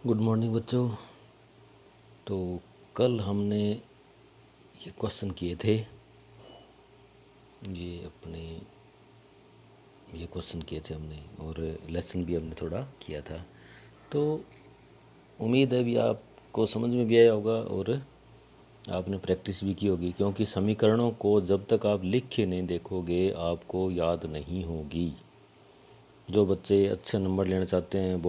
Good morning बच्चों। तो कल हमने ये क्वेश्चन किए थे, ये क्वेश्चन किए थे हमने, और लेसन भी हमने थोड़ा किया था। तो उम्मीद है भी आपको समझ में भी आया होगा और आपने प्रैक्टिस भी की होगी, क्योंकि समीकरणों को जब तक आप लिख के नहीं देखोगे आपको याद नहीं होगी। जो बच्चे अच्छे नंबर लेना चाहते हैं,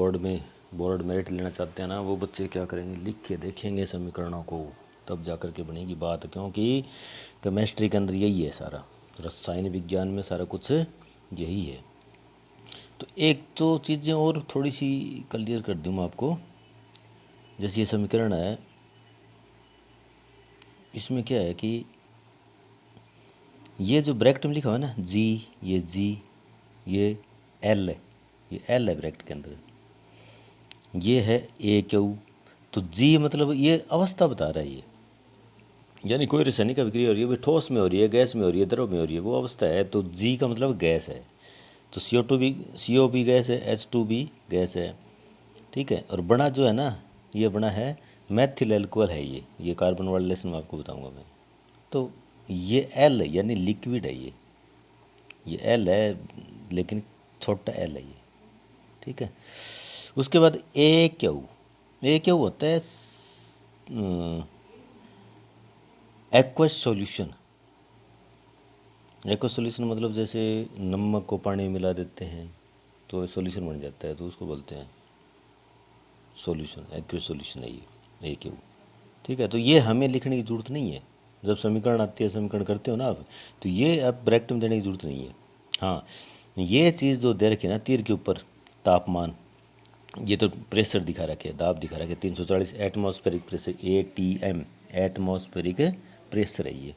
बोर्ड मेरिट लेना चाहते हैं ना, वो बच्चे क्या करेंगे, लिख के देखेंगे समीकरणों को, तब जा कर के बनेगी बात। क्योंकि केमिस्ट्री के अंदर यही है सारा, रसायन विज्ञान में सारा कुछ यही है। तो एक तो चीज़ें और थोड़ी सी क्लियर कर दूँ मैं आपको। जैसे ये समीकरण है, इसमें क्या है कि ये जो ब्रैकेट में लिखा हुआ है ना, जी, ये एल है, ये एल है ब्रैकेट के अंदर, ये है ए क्यू। तो जी मतलब ये अवस्था बता रहा है ये, यानी कोई रासायनिक अभिक्रिया हो रही है, वो ठोस में हो रही है, गैस में हो रही है, द्रव में हो रही है, वो अवस्था है। तो जी का मतलब गैस है। तो CO2 भी गैस है, H2 भी गैस है, ठीक है। और बना जो है ना, ये बना है मैथिल एल्कोहल है, ये कार्बन वाला लेसन में आपको बताऊंगा मैं। तो ये एल है, यानी लिक्विड है ये एल है, लेकिन छोटा एल है ये, ठीक है। उसके बाद ए क्यू होता है एक्वस सॉल्यूशन। एक्वस सॉल्यूशन मतलब जैसे नमक को पानी में मिला देते हैं तो सॉल्यूशन बन जाता है, तो उसको बोलते हैं सॉल्यूशन, एक्वस सॉल्यूशन है ये ए क्यू, ठीक है। तो ये हमें लिखने की ज़रूरत नहीं है, जब समीकरण आती है, समीकरण करते हो ना आप, तो ये अब ब्रैकेट में देने की ज़रूरत नहीं है। हाँ, ये चीज़ जो दे रखी है ना तीर के ऊपर, तापमान, ये तो प्रेशर दिखा रखे है, दाब दिखा रखे 340 atmospheric pressure, ATM, atmospheric pressure है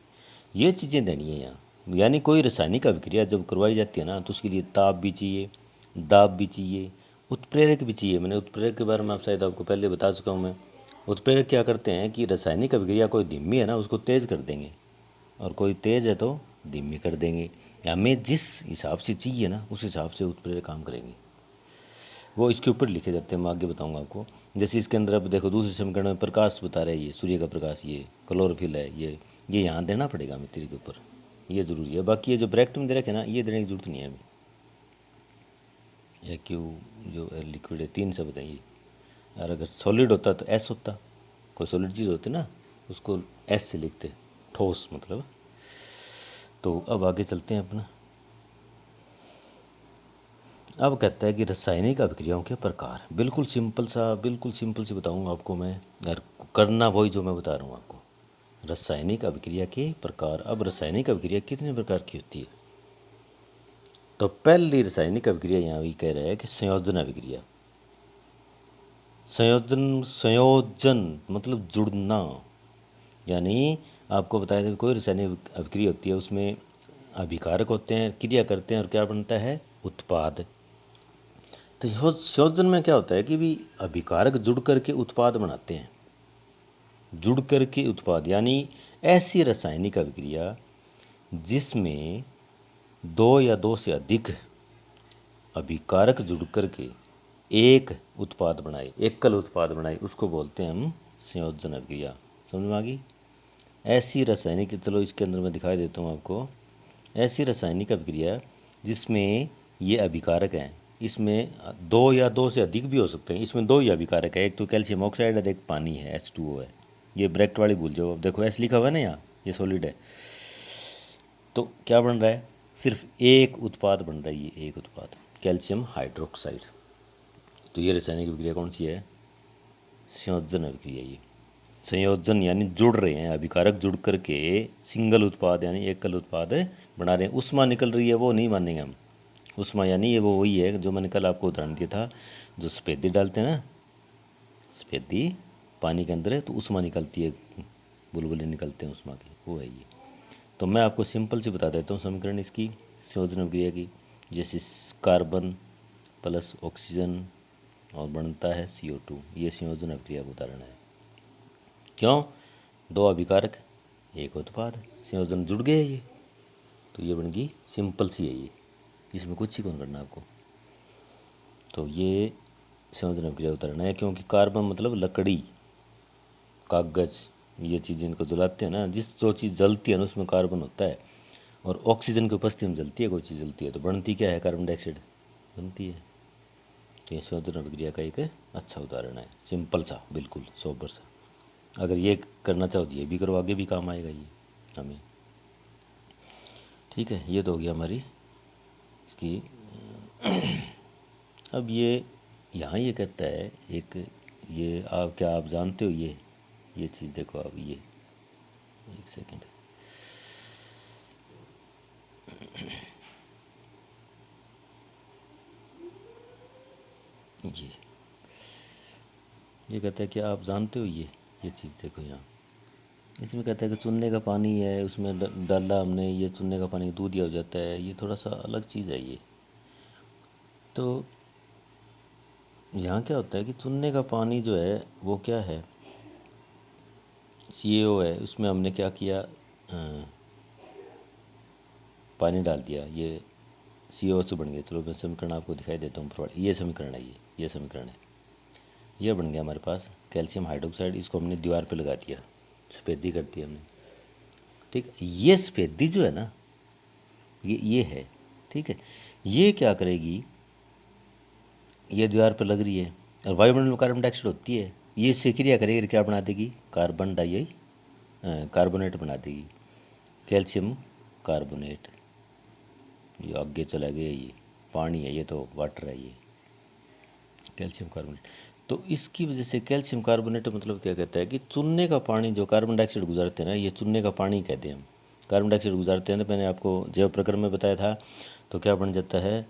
ये चीज़ें देनी है यहाँ। यानी कोई रासायनिक अभिक्रिया जब करवाई जाती है ना, तो उसके लिए ताप भी चाहिए, दाब भी चाहिए, उत्प्रेरक भी चाहिए। मैंने उत्प्रेरक के बारे में आप शायद आपको पहले बता चुका हूँ मैं। उत्प्रेरक क्या करते हैं कि रासायनिक अभिक्रिया कोई धीमी है ना, उसको तेज़ कर देंगे, और कोई तेज़ है तो धीमी कर देंगे। हमें जिस हिसाब से चाहिए ना, उस हिसाब से उत्प्रेरक काम करेंगे। वो इसके ऊपर लिखे जाते हैं, मैं आगे बताऊंगा आपको। जैसे इसके अंदर अब देखो, दूसरे समीकरण में प्रकाश बता रहे हैं, ये सूर्य का प्रकाश, ये क्लोरोफिल है, ये यहाँ देना पड़ेगा हमें तीर के ऊपर, ये ज़रूरी है। बाकी ये जो ब्रैकेट में दे रखे ना, ये देने की जरूरत नहीं है हमें। ये क्यू जो लिक्विड है 3 शब्द हैं ये, और अगर सॉलिड होता तो एस होता, कोई सॉलिड चीज़ होती ना उसको एस से लिखते, ठोस मतलब। तो अब आगे चलते हैं अपना। अब कहता है कि रासायनिक अभिक्रियाओं के प्रकार, बिल्कुल सिंपल सी बताऊंगा आपको मैं, अगर करना वही जो मैं बता रहा हूँ आपको। रासायनिक अभिक्रिया के प्रकार। अब रासायनिक अभिक्रिया कितने प्रकार की होती है? तो पहली रासायनिक अभिक्रिया यहाँ भी कह रहा है कि संयोजन अभिक्रिया। संयोजन मतलब जुड़ना, यानी आपको बताया था कोई रासायनिक अभिक्रिया होती है, उसमें अभिकारक होते हैं, क्रिया करते हैं, और क्या बनता है, उत्पाद। तो संयोजन में क्या होता है कि भी अभिकारक जुड़ करके उत्पाद बनाते हैं, जुड़ करके उत्पाद, यानी ऐसी रासायनिक अभिक्रिया जिसमें दो या दो से अधिक अभिकारक जुड़ करके एक उत्पाद बनाए, एकल उत्पाद बनाए, उसको बोलते हैं हम संयोजन अभिक्रिया। समझ में आ गई? ऐसी रासायनिक, चलो इसके अंदर मैं दिखाई देता हूँ आपको। ऐसी रासायनिक अभिक्रिया जिसमें ये अभिकारक हैं, इसमें दो या दो से अधिक भी हो सकते हैं, इसमें दो ही अभिकारक है, एक तो कैल्शियम ऑक्साइड और एक पानी है, H2O है। ये ब्रैकेट वाली भूल जाओ, अब देखो एस लिखा हुआ है ना यहाँ, ये सॉलिड है। तो क्या बन रहा है, सिर्फ एक उत्पाद बन रहा है, ये एक उत्पाद कैल्शियम हाइड्रोक्साइड। तो ये रासायनिक अभिक्रिया कौन सी है, संयोजन अभिक्रिया। ये संयोजन यानी जुड़ रहे हैं, अभिकारक जुड़ करके सिंगल उत्पाद यानी एकल उत्पाद बना रहे हैं। उष्मा निकल रही है वो नहीं मानेंगे हम। उष्मा यानी ये वो वही है जो मैंने कल आपको उदाहरण दिया था, जो सफ़ेदी डालते हैं ना, सफ़ेदी पानी के अंदर है तो उष्मा निकलती है, बुलबुले निकलते हैं उष्मा के, वो है ये। तो मैं आपको सिंपल से बता देता हूँ समीकरण इसकी, संयोजन अभिक्रिया की। जैसे कार्बन प्लस ऑक्सीजन और बनता है CO2, ये संयोजन अभिक्रिया का उदाहरण है। क्यों? दो अभिकारक एक उत्पाद, संयोजन जुड़ गए ये, तो ये बन गई सिंपल सी है ये, इसमें कुछ ही कौन करना आपको। तो ये संयोजन अभिक्रिया उदाहरण है, क्योंकि कार्बन मतलब लकड़ी, कागज, ये चीज़ इनको जलाते हैं ना, जो चीज़ जलती है ना उसमें कार्बन होता है, और ऑक्सीजन की उपस्थिति में जलती है, कोई चीज़ जलती है तो बनती क्या है, कार्बन डाइऑक्साइड बनती है। तो ये संयोजन अभिक्रिया का एक अच्छा उदाहरण है, सिंपल सा, बिल्कुल सोबर सा। अगर ये करना चाहो तो ये भी करो, आगे भी काम आएगा ये हमें। ठीक है, ये तो हो गया हमारी इसकी। अब ये यहाँ ये कहता है एक, ये आप क्या आप जानते हो, ये चीज़ देखो आप, ये एक सेकेंड, ये कहता है कि आप जानते हो, ये चीज़ देखो यहाँ, इसमें कहता है कि चूने का पानी है, उसमें डाला हमने, ये चूने का पानी दूध दिया हो जाता है, ये थोड़ा सा अलग चीज़ है ये। तो यहाँ क्या होता है कि चूने का पानी जो है वो क्या है, CaO है, उसमें हमने क्या किया, पानी डाल दिया, ये CO से बन गया। चलो मैं समीकरण आपको दिखाई देता हूँ प्रोवाइड, ये समीकरण है, ये समीकरण है, ये बन गया हमारे पास कैल्शियम हाइड्रोक्साइड। इसको हमने दीवार पे लगा दिया, सफ़ेदी कर दी हमने। ठीक, ये सफ़ेदी जो है ना, ये है, ठीक है, ये क्या करेगी, ये दीवार पर लग रही है और वायुमंडल में कार्बन डाइऑक्साइड होती है, ये इससे क्रिया करेगी, क्या बना देगी, कार्बोनेट बना देगी, कैल्शियम कार्बोनेट। ये आगे चला गया, ये पानी है, ये तो वाटर है, ये कैल्शियम कार्बोनेट। तो इसकी वजह से कैल्शियम कार्बोनेट मतलब क्या कहता है कि चूने का पानी जो कार्बन डाइऑक्साइड गुजारते हैं ना, ये चूने का पानी कहते हैं हम, कार्बन डाइऑक्साइड गुजारते हैं ना, मैंने आपको जैव प्रक्रम में बताया था। तो क्या बन जाता है,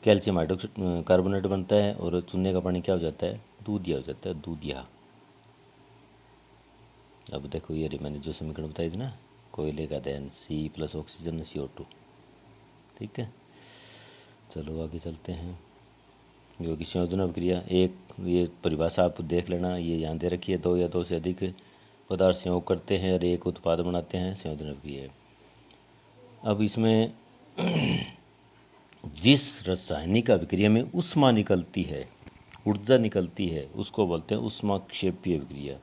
कैल्शियम हाइड्रोक्साइड कार्बोनेट बनता है, और चूने का पानी क्या हो जाता है, दूधिया हो जाता है, दूधिया। अब देखो ये मैंने जो समीकरण बताई थी ना, कोयले का दहन, C प्लस ऑक्सीजन CO2। ठीक है, चलो आगे चलते हैं। जो कि संयोजन अभिक्रिया, एक ये परिभाषा आप देख लेना, ये यहाँ दे रखी है, 2 या 2 से अधिक पदार्थ संयोग करते हैं और एक उत्पाद बनाते हैं, संयोजन अभिक्रिया। अब इसमें जिस रासायनिक अभिक्रिया में ऊष्मा निकलती है, ऊर्जा निकलती है, उसको बोलते हैं ऊष्माक्षेपी अभिक्रिया।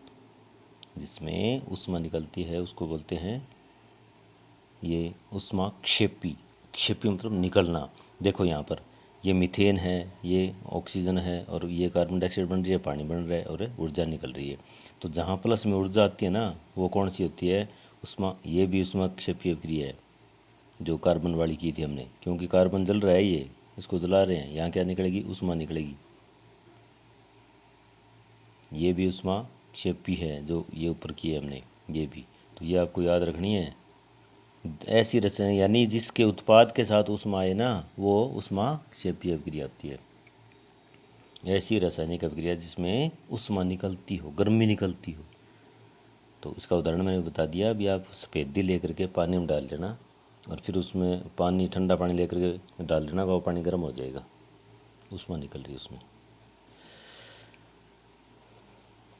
जिसमें ऊष्मा निकलती है उसको बोलते हैं ये ऊष्माक्षेपी। क्षेपी मतलब निकलना। देखो यहाँ पर ये मीथेन है, ये ऑक्सीजन है, और ये कार्बन डाइऑक्साइड बन रही है, पानी बन रहा है, और ऊर्जा निकल रही है। तो जहाँ प्लस में ऊर्जा आती है ना, वो कौन सी होती है, ये भी ऊष्माक्षेपी अभिक्रिया है, जो कार्बन वाली की थी हमने, क्योंकि कार्बन जल रहा है, ये इसको जला रहे हैं, यहाँ क्या निकलेगी, ऊष्मा निकलेगी। ये भी ऊष्माक्षेपी है जो ये ऊपर की है हमने, ये भी। तो ये आपको याद रखनी है। ऐसी रचना यानी जिसके उत्पाद के साथ ऊष्मा आए ना, वो ऊष्माक्षेपी अभिक्रिया होती है। ऐसी रासायनिक अभिक्रिया जिसमें ऊष्मा निकलती हो, गर्मी निकलती हो। तो इसका उदाहरण मैंने बता दिया। अभी आप सफ़ेदी लेकर के पानी में डाल देना, और फिर उसमें पानी, ठंडा पानी लेकर के डाल देना, वो पानी गर्म हो जाएगा, ऊष्मा निकल रही है उसमें।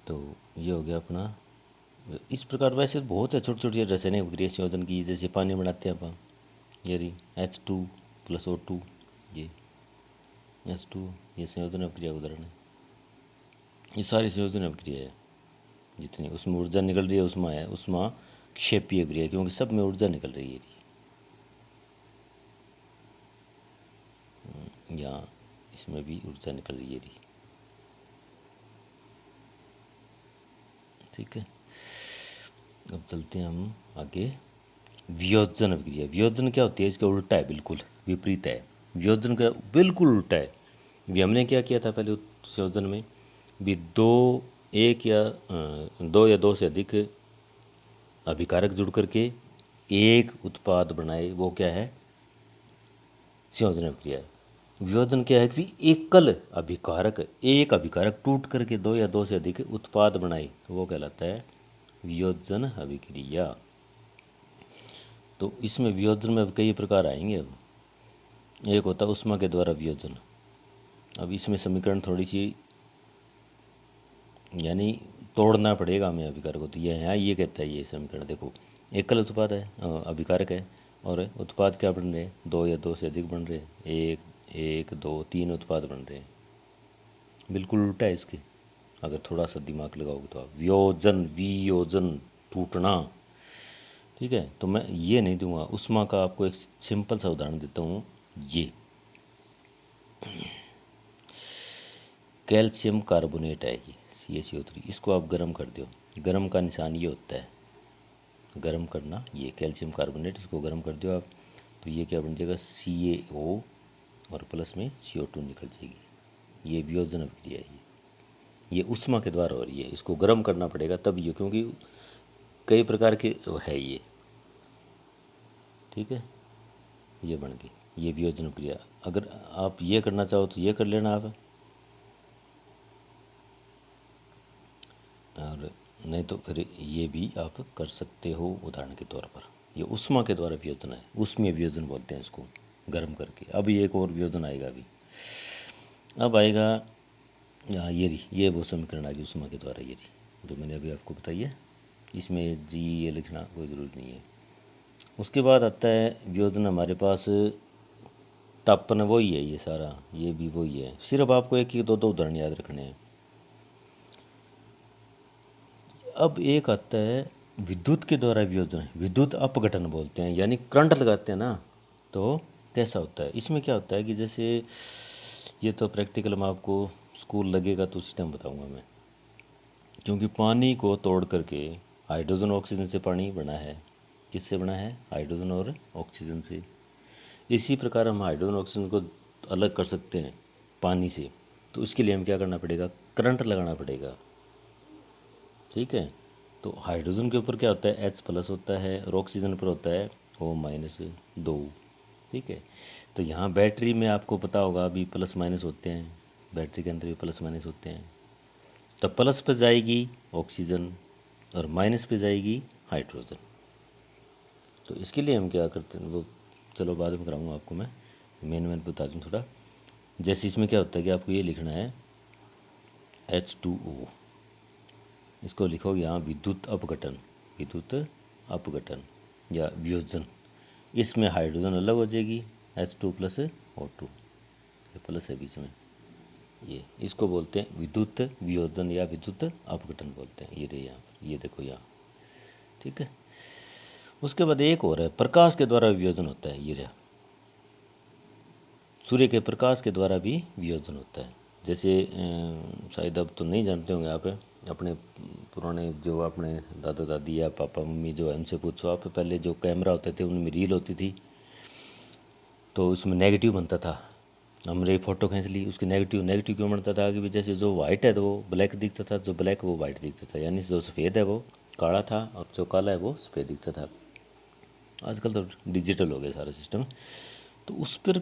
तो ये हो गया अपना। इस प्रकार वैसे बहुत है छोटी छोटी रासायनिक अभिक्रिया संयोजन की, जैसे पानी बनाते हैं अपन, ये रही H2 प्लस O2, ये H2, ये संयोजन अभिक्रिया का उदाहरण है। ये सारी संयोजन अभिक्रिया है जितनी, उसमें ऊर्जा निकल रही है, उसमें है ऊष्माक्षेपी अभिक्रिया, क्योंकि सब में ऊर्जा निकल रही है। यहाँ इसमें भी ऊर्जा निकल रही है। ठीक है, अब चलते हैं हम आगे। वियोजन अभिक्रिया। वियोजन क्या होती है, इसका उल्टा है, बिल्कुल विपरीत है। वियोजन का बिल्कुल उल्टा है। भी हमने क्या किया था पहले संयोजन में भी, दो या दो से अधिक अभिकारक जुड़ करके एक उत्पाद बनाए, वो क्या है, संयोजन अभिक्रिया। वियोजन क्या है कि एकल अभिकारक, एक अभिकारक टूट करके दो या दो से अधिक उत्पाद बनाए, वो कहलाता है वियोजन अभिक्रिया। तो इसमें वियोजन में अब कई प्रकार आएंगे। अब एक होता है ऊष्मा के द्वारा वियोजन। अब इसमें समीकरण थोड़ी सी यानी तोड़ना पड़ेगा हमें अभिकारक को। तो ये यहाँ ये कहता है, ये समीकरण देखो, एकल उत्पाद है, अभिकारक है, और उत्पाद क्या बन रहे हैं, दो या दो से अधिक बन रहे हैं, एक, दो, तीन उत्पाद बन रहे हैं। बिल्कुल उल्टा है इसके, अगर थोड़ा सा दिमाग लगाओगे तो आप। वियोजन, वियोजन टूटना, ठीक है। तो मैं ये नहीं दूंगा, उष्मा का आपको एक सिंपल सा उदाहरण देता हूँ। ये कैल्शियम कार्बोनेट है, ये CaCO3, इसको आप गर्म कर दो। गर्म का निशान ये होता है, गर्म करना, ये कैल्शियम कार्बोनेट, इसको गर्म कर दो आप, तो ये क्या बन जाएगा, CaO और प्लस में CO2 निकल जाएगी। ये वियोजन अभिक्रिया है, ये ऊष्मा के द्वारा हो रही है, इसको गर्म करना पड़ेगा तब ये, क्योंकि कई प्रकार के है ये, ठीक है। ये बन गई, ये वियोजन अभिक्रिया। अगर आप ये करना चाहो तो ये कर लेना आप, और नहीं तो फिर ये भी आप कर सकते हो उदाहरण के तौर पर। ये ऊष्मा के द्वारा वियोजन है, ऊष्मीय वियोजन बोलते हैं इसको, गर्म करके। अब ये एक और वियोजन आएगा अभी, अब आएगा यहाँ ये वो समीकरण आ गई ऊष्मा के द्वारा, ये जो मैंने अभी आपको बताई है, इसमें जी ये लिखना कोई ज़रूरत नहीं है। उसके बाद आता है वियोजन हमारे पास, तापन वही है ये सारा, ये भी वही है, सिर्फ आपको एक ही दो उदाहरण याद रखने हैं। अब एक आता है विद्युत के द्वारा वियोजन, विद्युत अपघटन बोलते हैं, यानी करंट लगाते हैं ना, तो कैसा होता है। इसमें क्या होता है कि जैसे ये तो प्रैक्टिकल में आपको स्कूल लगेगा तो उस टाइम बताऊँगा मैं, क्योंकि पानी को तोड़ करके हाइड्रोजन ऑक्सीजन से पानी बना है। किससे बना है, हाइड्रोजन और ऑक्सीजन से। इसी प्रकार हम हाइड्रोजन ऑक्सीजन को अलग कर सकते हैं पानी से, तो इसके लिए हम क्या करना पड़ेगा, करंट लगाना पड़ेगा, ठीक है। तो हाइड्रोजन के ऊपर क्या होता है, H+ होता है, और ऑक्सीजन पर होता है O-2, ठीक है। तो यहाँ बैटरी में आपको पता होगा अभी प्लस माइनस होते हैं, बैटरी के अंदर भी प्लस माइनस होते हैं। तो प्लस पे जाएगी ऑक्सीजन और माइनस पे जाएगी हाइड्रोजन। तो इसके लिए हम क्या करते हैं, वो चलो बाद में कराऊंगा आपको, मैं मेन बता दूँ थोड़ा। जैसे इसमें क्या होता है कि आपको ये लिखना है H2O, इसको लिखोगे यहाँ विद्युत अपघटन, विद्युत अपघटन या वियोजन। इसमें हाइड्रोजन अलग हो जाएगी, H2 + O2, ये प्लस है बीच में, ये इसको बोलते हैं विद्युत वियोजन या विद्युत अपघटन बोलते हैं। ये रहे यहाँ, ये देखो यहाँ, ठीक है। उसके बाद एक और है, प्रकाश के द्वारा वियोजन होता है। ये रहा, सूर्य के प्रकाश के द्वारा भी वियोजन होता है। जैसे शायद अब तो नहीं जानते होंगे आप, अपने पुराने जो अपने दादा दादी या पापा मम्मी जो हमसे पूछो आप, पहले जो कैमरा होते थे उनमें रील होती थी, तो उसमें नेगेटिव बनता था। हमने फ़ोटो खींच ली, उसकी नेगेटिव क्यों बनता था कि जैसे जो वाइट है तो वो ब्लैक दिखता था, जो ब्लैक वो वाइट दिखता था, यानी जो सफ़ेद है वो काला था और जो काला है वो सफ़ेद दिखता था। आजकल तो डिजिटल हो गया सारा सिस्टम। तो उस पर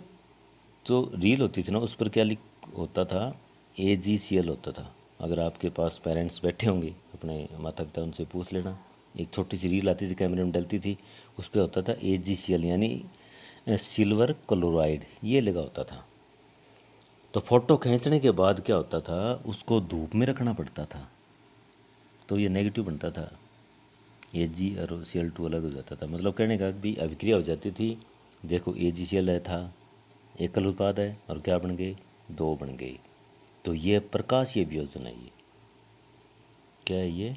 जो रील होती थी ना, उस पर क्या लिख होता था, AGCL होता था। अगर आपके पास पेरेंट्स बैठे होंगे अपने माता पिता, उनसे पूछ लेना, एक छोटी सी रील आती थी, कैमरे में डलती थी, उस पर होता था AGCL, यानी सिल्वर क्लोराइड, ये लगा होता था। तो फ़ोटो खींचने के बाद क्या होता था, उसको धूप में रखना पड़ता था, तो ये नेगेटिव बनता था, Ag और Cl2 अलग हो जाता था। मतलब कहने का भी अभिक्रिया हो जाती थी। देखो AgCl है था, एकल उत्पाद है, और क्या बन गए, दो बन गए। तो ये प्रकाशीय वियोजन है। ये क्या है, ये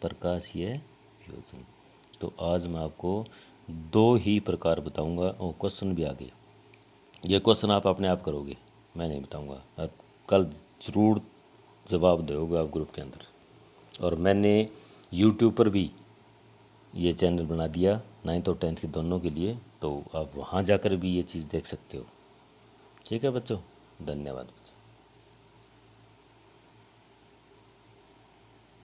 प्रकाशीय वियोजन। तो आज मैं आपको दो ही प्रकार बताऊंगा, और क्वेश्चन भी आ गए। ये क्वेश्चन आप अपने आप करोगे, मैं नहीं बताऊंगा, और कल ज़रूर जवाब दोगे आप ग्रुप के अंदर। और मैंने यूट्यूब पर भी ये चैनल बना दिया 9th और 10th के दोनों के लिए, तो आप वहाँ जाकर भी ये चीज़ देख सकते हो। ठीक है बच्चों, धन्यवाद।